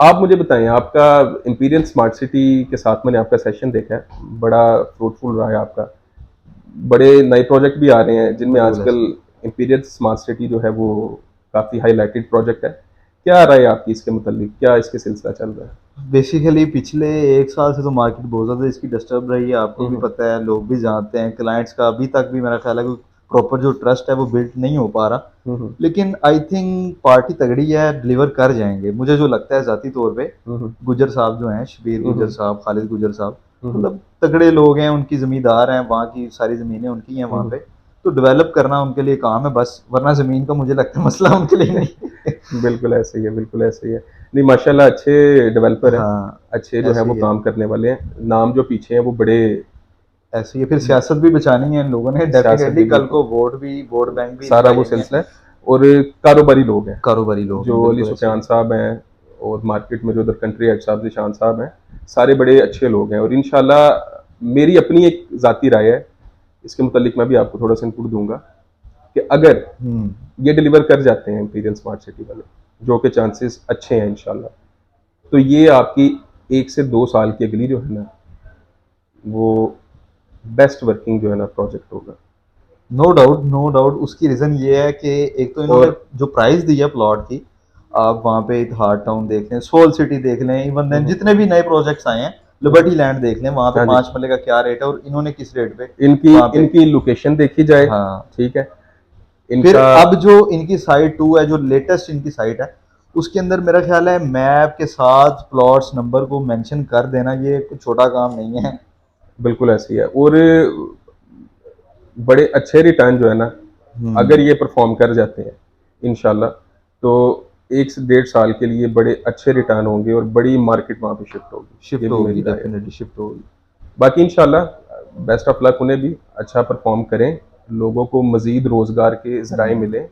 आप मुझे बताएं, आपका इंपीरियल स्मार्ट सिटी के साथ मैंने आपका सेशन देखा है, बड़ा फ्रूटफुल रहा है आपका। बड़े नए प्रोजेक्ट भी आ रहे हैं जिनमें बिल्कुल आजकल ऐसे ही इंपीरियल स्मार्ट सिटी जो है वो काफ़ी हाईलाइटेड प्रोजेक्ट है। क्या राय है आपकी इसके मुतालिक, क्या इसके सिलसिला चल रहा है? बेसिकली पिछले 1 साल से तो मार्केट बहुत ज़्यादा इसकी डिस्टर्ब रही है, आपको भी हम्म। पता है, लोग भी जानते हैं, क्लाइंट्स का अभी तक भी मेरा ख्याल है कि प्रॉपर जो ट्रस्ट है वो बिल्ड नहीं हो पा रहा। हम्म। लेकिन आई थिंक पार्टी तगड़ी है, डिलीवर कर जाएंगे, मुझे जो लगता है ज़ाती तौर पे। हम्म। गुजर साहब जो हैं, शबीर गुजर हम्म। साहब, खालिद गुजर साहब, हम्म। मतलब तगड़े लोग हैं, उनकी ज़मींदार हैं, वहाँ की सारी ज़मीनें उनकी हैं वहाँ हम्म। पे। तो डेवलप करना उनके लिए काम है बस, वरना ज़मीन का मुझे लगता है मसला उनके लिए नहीं। बिल्कुल ऐसे ही है, बिल्कुल ऐसे ही है। नहीं, माशाल्लाह अच्छे डेवलपर हैं, हाँ, अच्छे जो है ऐसे वो ही है। काम करने वाले हैं। नाम जो पीछे हैं वो बड़े। ऐसे ही है, फिर सियासत भी बचानी है इन लोगों ने सियासत डेफिनेटली, भी कल बिल्कुल, को वोट बैंक भी सारा इनका वो यही है। सिलसिला है। और कारोबारी लोग हैं, कारोबारी लोग हैं, जो अली बिल्कुल ऐसे ही सुफियान है। साहब हैं, और मार्केट में जो उधर कंट्री हेड साहब निशान साहब हैं, सारे बड़े अच्छे लोग हैं। और इंशाल्लाह मेरी अपनी एक ज़ाती राय है, इसके मुतालिक मैं भी आपको थोड़ा सा इनपुट दूंगा कि अगर हम्म। ये डिलीवर कर जाते हैं इंपीरियल स्मार्ट सिटी वाले, जो कि चांसेस अच्छे हैं इंशाल्लाह, तो ये आपकी 1 से 2 साल की अगली जो है ना, वो बेस्ट वर्किंग जो है ना प्रोजेक्ट होगा। नो डाउट, नो डाउट, उसकी रीज़न ये है कि एक तो इन्होंने और जो प्राइस दी है प्लॉट की, आप वहाँ पे इतिहाद टाउन देख लें, सोल सिटी देख लें, इवन देन हम्म। जितने भी नए प्रोजेक्ट्स आए हैं, हम्म। लिबर्टी लैंड देख लें, वहाँ पे हाँ जी। 5 मरले का क्या रेट है और इन्होंने किस रेट पे इनकी वहाँ पे। इनकी लोकेशन देखी जाए, हाँ। ठीक है, फिर इनका। अब जो इनकी साइट 2 है, जो लेटेस्ट इनकी साइट है, उसके अंदर मेरा ख्याल है मैप के साथ प्लॉट्स नंबर को मेंशन कर देना ये कुछ छोटा काम नहीं है। बिल्कुल ऐसी है। और बड़े अच्छे रिटर्न जो है ना, अगर हम्म। ये परफॉर्म कर जाते हैं इंशाल्लाह, तो 1 से 1.5 साल के लिए बड़े अच्छे रिटर्न होंगे और बड़ी मार्केट वहाँ पे शिफ्ट होगी, ये शिफ्ट भी होगी, मेरी राय है। डेफिनेटली शिफ्ट होगी। बाकी इंशाल्लाह बेस्ट ऑफ लक, उन्हें भी अच्छा परफॉर्म करें, लोगों को मज़ीद रोज़गार के ज़राए हम्म। मिलें।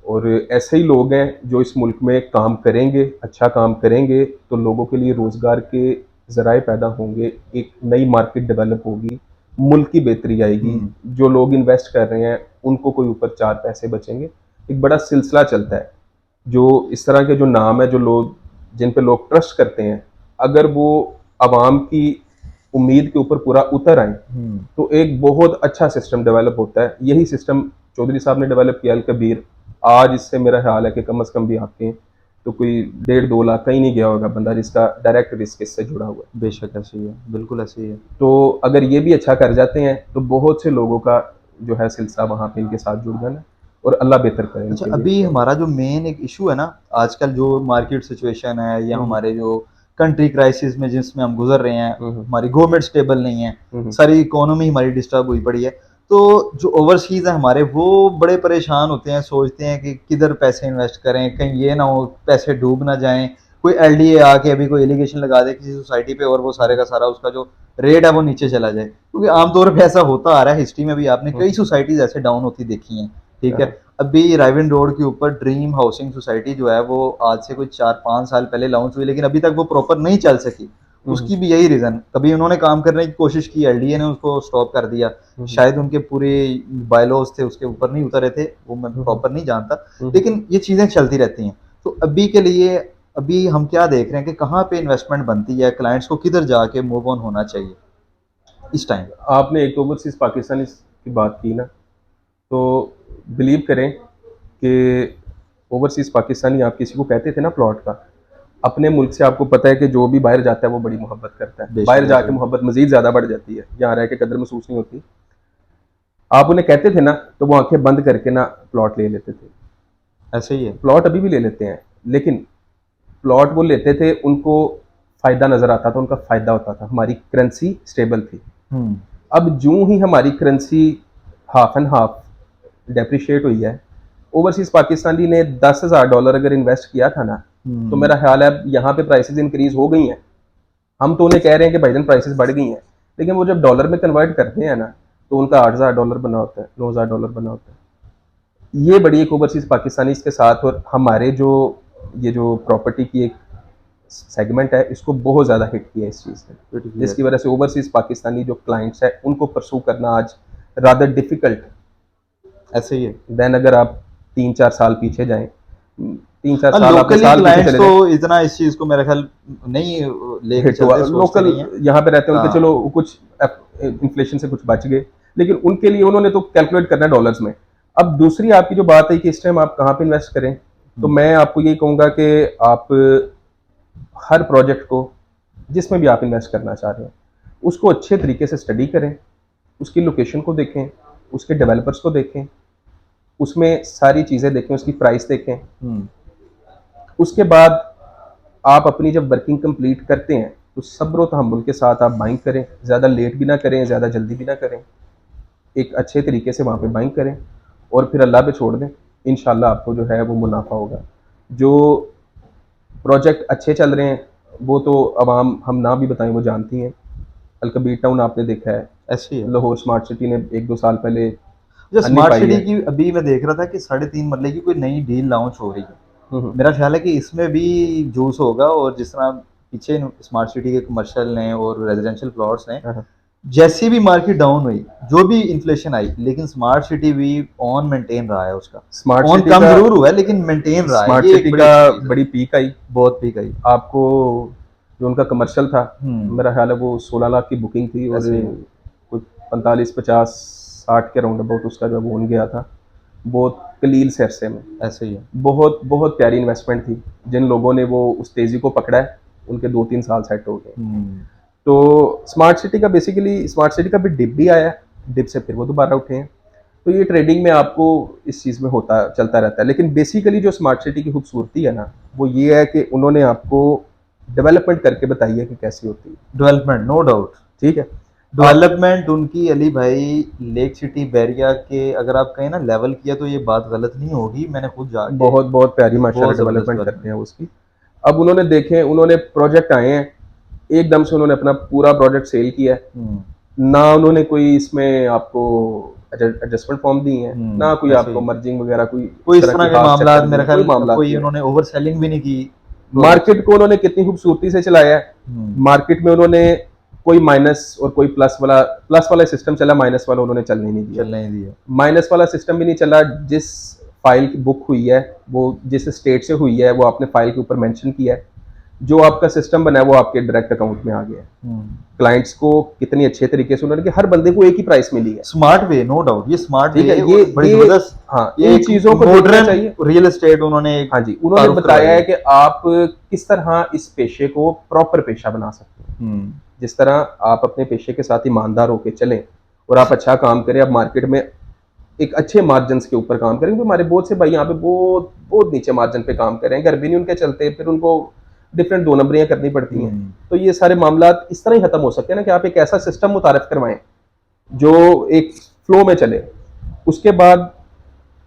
और ऐसे ही लोग हैं जो इस मुल्क में काम करेंगे, अच्छा काम करेंगे, तो लोगों के लिए रोज़गार के ज़राए पैदा होंगे, एक नई मार्केट डेवलप होगी, मुल्क की बेहतरी आएगी, हम्म। जो लोग इन्वेस्ट कर रहे हैं उनको कोई ऊपर 4 पैसे बचेंगे। एक बड़ा सिलसिला चलता है, जो इस तरह के जो नाम है, जो लोग, जिन पे लोग ट्रस्ट करते हैं, अगर वो आवाम की उम्मीद के ऊपर पूरा उतर आए, हम्म। तो एक बहुत अच्छा सिस्टम डेवलप होता है। यही सिस्टम चौधरी साहब ने डेवलप किया, अल कबीर। आज इससे मेरा ख्याल है कि कम अज़ कम भी आपके तो कोई 1.5-2 लाख कहीं नहीं गया होगा बंदा जिसका डायरेक्ट रिस्क इससे जुड़ा हुआ है। बेशक ऐसे ही है, बिल्कुल ऐसे ही है। तो अगर ये भी अच्छा कर जाते हैं तो बहुत से लोगों का जो है सिलसिला वहाँ पे इनके साथ जुड़ जाना है, और अल्लाह बेहतर करे अच्छा, इनके लिए अभी इंशाल्लाह। हमारा जो मेन एक इशू है ना, आजकल जो मार्केट सिचुएशन है या हम्म। हमारे जो कंट्री क्राइसिस में जिसमें हम गुजर रहे हैं, हम्म। हमारी गवर्नमेंट स्टेबल नहीं है, हम्म। सारी इकोनॉमी हमारी डिस्टर्ब हुई पड़ी है। तो जो ओवरसीज है हमारे, वो बड़े परेशान होते हैं, सोचते हैं कि किधर पैसे इन्वेस्ट करें, कहीं ये ना हो पैसे डूब ना जाएं, कोई एलडीए आके अभी कोई एलिगेशन लगा दे किसी सोसाइटी पे और वो सारे हम्म। का सारा उसका जो रेट है वो नीचे चला जाए, क्योंकि आमतौर पे ऐसा होता आ रहा है, हिस्ट्री में भी आपने कई हम्म। सोसाइटीज ऐसे डाउन होती देखी हैं। ठीक है। हाँ। अभी रायविंड रोड के ऊपर ड्रीम हाउसिंग सोसाइटी जो है वो आज से कुछ 4-5 साल पहले लॉन्च हुई, लेकिन अभी तक वो प्रॉपर नहीं चल सकी। हम्म। उसकी भी यही रीज़न, कभी उन्होंने काम करने की कोशिश की, एलडीए ने उसको स्टॉप कर दिया। हम्म। शायद उनके पूरे बायलॉज थे उसके ऊपर नहीं उतरे थे, वो मैं हम्म। प्रॉपर नहीं जानता। हम्म। लेकिन ये चीज़ें चलती रहती हैं। तो अभी के लिए अभी हम क्या देख रहे हैं कि कहाँ पे इन्वेस्टमेंट बनती है, क्लाइंट्स को किधर जाके मूव ऑन होना चाहिए इस टाइम। आपने एक ओवरसीज पाकिस्तानी की बात की ना, तो बिलीव करें कि ओवरसीज पाकिस्तानी, आप किसी को कहते थे ना प्लॉट का, अपने मुल्क से आपको पता है कि जो भी बाहर जाता है वो बड़ी मोहब्बत करता है, बेशक बाहर ऐसे जाके ही मोहब्बत मजीद ज़्यादा बढ़ जाती है, यहाँ रह के कदर महसूस नहीं होती। आप उन्हें कहते थे ना, तो वो आंखें बंद करके ना प्लॉट ले लेते थे। ऐसे ही है। प्लॉट अभी भी ले लेते हैं, लेकिन प्लॉट वो लेते थे, उनको फ़ायदा नज़र आता था, उनका फ़ायदा होता था, हमारी करेंसी स्टेबल थी। हम्म। अब जूं ही हमारी currency half and half depreciate हुई है, ओवरसीज पाकिस्तानी ने $10,000 अगर इन्वेस्ट किया था ना, तो हम्म। मेरा ख्याल है अब यहाँ पे प्राइसेस इंक्रीज हो गई हैं। हम तो उन्हें कह रहे हैं कि भाईजान प्राइसेस बढ़ गई हैं, लेकिन वो जब डॉलर में कन्वर्ट करते हैं ना, तो उनका $8,000 बना होता है, $9,000 बना होता है। ये बड़ी एक ओवरसीज पाकिस्तानी के साथ, और हमारे जो ये जो प्रॉपर्टी की एक सेगमेंट है, इसको बहुत ज़्यादा हिट किया है इस चीज़ ने, वेरी जिसकी क्लियर। वजह से ओवरसीज पाकिस्तानी जो क्लाइंट्स है उनको परसू करना आज रादर डिफिकल्ट। ऐसे ही है। देन अगर आप 3-4 साल पीछे जाएं, 3-4 साल आपने लोकली साल पीछे क्लाइंट्स चले तो जाएं, इतना इस चीज को मेरा ख्याल नहीं लेके हिट हुआ, चलते, सोचते लोकल नहीं है। यहाँ पे रहते हैं उनके, हाँ। चलो कुछ इन्फ्लेशन से कुछ बच गए, लेकिन उनके लिए उन्होंने तो कैलकुलेट करना है डॉलर्स में। अब दूसरी आपकी जो बात है कि इस टाइम आप कहाँ पे इन्वेस्ट करें, तो मैं आपको यही कहूँगा कि आप हर प्रोजेक्ट को, जिसमें भी आप इन्वेस्ट करना चाह रहे हैं, उसको अच्छे तरीके से स्टडी करें, उसकी लोकेशन को देखें, उसके डेवलपर्स को देखें, उसमें सारी चीज़ें देखें, उसकी प्राइस देखें। उसके बाद आप अपनी जब वर्किंग कंप्लीट करते हैं तो सब्र व तहम्मुल के साथ आप बाइंग करें, ज़्यादा लेट भी ना करें, ज़्यादा जल्दी भी ना करें, एक अच्छे तरीके से वहाँ पे बाइंग करें और फिर अल्लाह पे छोड़ दें। इंशाल्लाह आपको जो है वो मुनाफा होगा। जो प्रोजेक्ट अच्छे चल रहे हैं वो तो आवाम, हम ना भी बताएं, वो जानती हैं। अलकबीर टाउन आपने देखा है, ऐसे ही है। लाहौर स्मार्ट सिटी ने 1-2 साल पहले जो अन्नी स्मार्ट पाई सिटी है। की अभी मैं देख रहा था कि 3.5 मरले की कोई नई डील लॉन्च हो रही है। हम्म, मेरा ख्याल है कि इसमें भी जूस होगा, और जिस तरह पीछे स्मार्ट सिटी के कमर्शियल ने और रेजिडेंशियल प्लॉट्स ने, हाँ, हाँ। जैसी भी मार्केट डाउन हुई, जो भी इन्फ्लेशन आई, लेकिन स्मार्ट सिटी भी ऑन मेंटेन रहा है उसका। स्मार्ट ऑन सिटी कम का जरूर हुआ है लेकिन मेंटेन रहा है, स्मार्ट ये एक सिटी बड़ी का अच्छी चीज है। बड़ी पीक आई। बहुत भी गई। आपको जो उनका कमर्शियल था, हम्म। मेरा ख्याल है वो 16 लाख की बुकिंग थी और ऐसे ही है। कुछ 45-50-60 के राउंड अबाउट उसका जो वो गया था, बहुत कलील से अरसे में। ऐसे ही है। बहुत बहुत प्यारी इन्वेस्टमेंट थी। जिन लोगों ने वो उस तेज़ी को पकड़ा है उनके 2-3 साल सेट हो गए। हम्म। तो स्मार्ट सिटी का बेसिकली, स्मार्ट सिटी का भी डिप भी आया, डिप से फिर वो दोबारा उठे हैं। तो ये ट्रेडिंग में आपको इस चीज़ में होता चलता रहता है। लेकिन बेसिकली जो स्मार्ट सिटी की खूबसूरती है ना, वो ये है कि उन्होंने आपको डेवलपमेंट करके बताई है कि कैसी होती है। Development no doubt. ठीक है, आप डेवलपमेंट उनकी अली भाई, लेक सिटी बैरिया के अगर आप कहें ना लेवल किया तो ये बात गलत नहीं होगी, मैंने खुद जाके, बहुत बहुत प्यारी माशाल्लाह बहुत जबरदस्त डेवलपमेंट करते डेवलपमेंट। हैं उसकी। अब उन्होंने देखे, उन्होंने प्रोजेक्ट आए हैं, एकदम से उन्होंने अपना पूरा प्रोजेक्ट सेल किया है। ना उन्होंने कोई इसमें आपको एडजस्टमेंट फॉर्म दी है, ना कोई ऐसे आपको ही मर्जिंग वगैरह कोई कोई इस इस तरह तरह की के खास मामला चक्कर दी मेरा है, कोई ख्याल मामला कोई नहीं है। उन्होंने ओवर सेलिंग भी नहीं की प्रोजेक्ट्स मार्केट को उन्होंने कितनी खूबसूरती से चलाया है। मार्केट में उन्होंने कोई माइनस और कोई प्लस वाला सिस्टम चला, माइनस वाला उन्होंने चलने नहीं दिया। चलने ही दिया। माइनस वाला सिस्टम भी नहीं चला। जिस फाइल की बुक हुई है, वो जिस स्टेट से हुई है, वो आपने फाइल के ऊपर मेंशन किया है। जो आपका सिस्टम बना है वो आपके डायरेक्ट अकाउंट में आ गया है। क्लाइंट्स को कितनी अच्छे तरीके से उन्होंने कि हर बंदे को एक ही प्राइस मिली है। स्मार्ट वे, नो डाउट, ये स्मार्ट ठीक वे है, और बड़ी जबरदस्त। हाँ, ये इन एक चीजों को देखना मॉडर्न चाहिए। रियल एस्टेट उन्होंने एक हाँ जी, उन्होंने तारुफ बताया करवाई है कि आप किस तरह इस पेशे को प्रॉपर पेशा बना सकते हैं। जिस तरह आप अपने पेशे के साथ ईमानदार होकर चलें और आप अच्छा काम करें, आप मार्केट में एक अच्छे मार्जिन के ऊपर काम करें। हमारे बहुत से भाई यहाँ पे बहुत बहुत नीचे मार्जिन पे काम कर रहे हैं, घर भी नहीं उनके चलते, फिर उनको डिफरेंट 2 नंबरियाँ करनी पड़ती हैं। तो ये सारे मामला इस तरह ही खत्म हो सकते हैं ना कि आप एक ऐसा सिस्टम मुतारिफ करवाएं जो एक फ्लो में चले। उसके बाद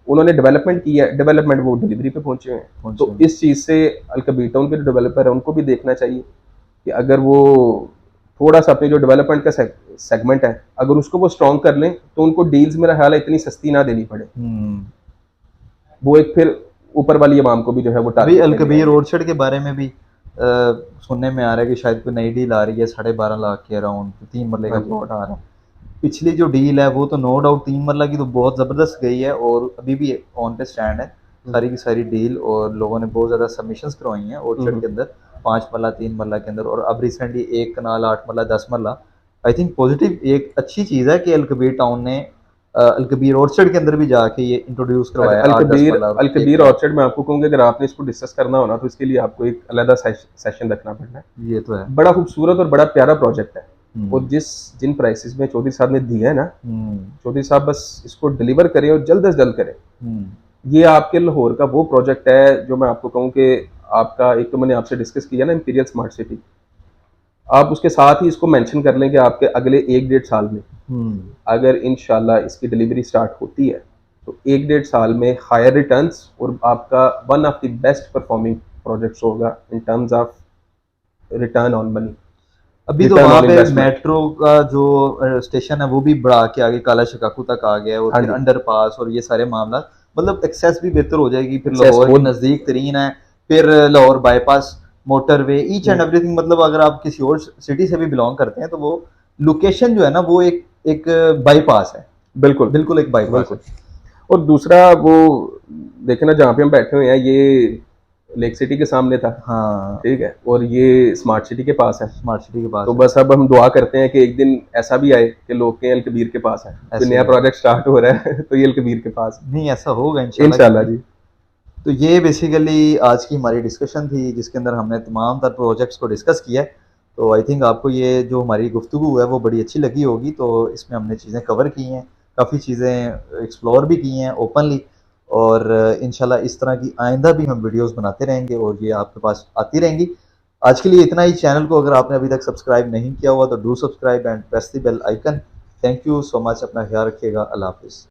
उन्होंने डेवलपमेंट किया है, डेवलपमेंट वो डिलीवरी पे पहुंचे हुए हैं। तो इस चीज़ से अलकबीर टाउन के जो डेवलपर है उनको भी देखना चाहिए कि अगर वो थोड़ा सा अपने जो डेवलपमेंट का सेगमेंट है, अगर उसको वो स्ट्रॉन्ग कर लें तो उनको डील्स मेरा ख्याल है इतनी सस्ती ना देनी पड़े। वो एक फिर ऊपर वाली आवाम को भी जो है वो अभी टारगेट अलकबीर ऑर्चर्ड के बारे में भी सुनने में आ रहा है कि शायद कोई नई डील आ रही है 12.5 लाख के अराउंड, 3 मरले का प्लॉट आ रहा है। पिछली जो डील है वो तो नो डाउट 3 मरला की तो बहुत ज़बरदस्त गई है और अभी भी ऑन पे स्टैंड है सारी की सारी डील, और लोगों ने बहुत ज़्यादा सबमिशंस करवाई हैं ऑर्चर्ड के अंदर 5 मरला 3 मरला के अंदर, और अब रिसेंटली 1 कनाल 8 मरला 10 मरला। आई थिंक पॉजिटिव एक अच्छी चीज़ है कि अलकबीर टाउन ने अलकबीर ऑर्चर्ड के अंदर भी जाके ये इंट्रोड्यूस करवाया 8-10 मरला और अलकबीर ऑर्चर्ड में आपको कहूँगा, अगर आपने इसको डिस्कस करना हो ना तो इसके लिए आपको एक अलग सेशन रखना पड़ना है। ये तो है। बड़ा खूबसूरत और बड़ा प्यारा प्रोजेक्ट है। और जिन प्राइसेस में चौधरी साहब ने दिए है ना, चौधरी साहब बस इसको डिलीवर करें और जल्द से जल्द करें। ये आपके लाहौर का वो प्रोजेक्ट है जो मैं आपको कहूँ कि आपका, एक तो मैंने आपसे डिस्कस किया ना इंपीरियल स्मार्ट सिटी, आप उसके साथ ही इसको मेंशन कर लें कि आपके अगले 1-1.5 साल में अगर इंशाल्लाह इसकी डिलीवरी स्टार्ट होती है तो 1-1.5 साल में हायर रिटर्न्स और आपका one of the best performing projects होगा in terms of return on money. अभी तो वहाँ पे मेट्रो का जो स्टेशन है वो भी बढ़ा के आगे काला शिकाकू तक आ गया है, और फिर अंडरपास और ये सारे मामला, मतलब एक्सेस भी बेहतर हो जाएगी। फिर लाहौर के नज़दीक तरीन है, फिर Lahore bypass, motorway, each and everything. मतलब अगर आप किसी और सिटी से भी बिलोंग करते हैं तो वो लोकेशन जो है ना वो एक बाईपास है। बिल्कुल बिल्कुल एक बाईपास है। और दूसरा वो देखे ना, जहाँ पे हम बैठे हुए हैं, ये लेक सिटी के सामने था, हाँ, ठीक है, और ये स्मार्ट सिटी के पास है। स्मार्ट सिटी के पास तो है। बस अब हम दुआ करते हैं कि एक दिन ऐसा भी आए कि लोग के अल कबीर के पास है, कोई ऐसे नया ही है। प्रोजेक्ट स्टार्ट हो रहा है तो ये अल कबीर के पास है। नहीं, ऐसा होगा इंशाल्लाह इंशाल्लाह क्योंकि जी। तो ये बेसिकली आज की हमारी डिस्कशन थी जिसके अंदर हमने तमाम तर प्रोजेक्ट्स को डिस्कस किया है। तो आई थिंक आपको ये जो हमारी गुफ्तगू है वो बड़ी अच्छी लगी होगी। तो इसमें हमने चीज़ें कवर की हैं, काफ़ी चीज़ें एक्सप्लोर भी की हैं ओपनली, और इंशाल्लाह इस तरह की आइंदा भी हम वीडियोस बनाते रहेंगे और ये आपके पास आती रहेंगी। आज के लिए इतना ही। चैनल को अगर आपने अभी तक सब्सक्राइब नहीं किया हुआ तो do subscribe and press the bell icon. Thank you so much. अपना ख्याल रखिएगा। अल्लाह हाफिज़।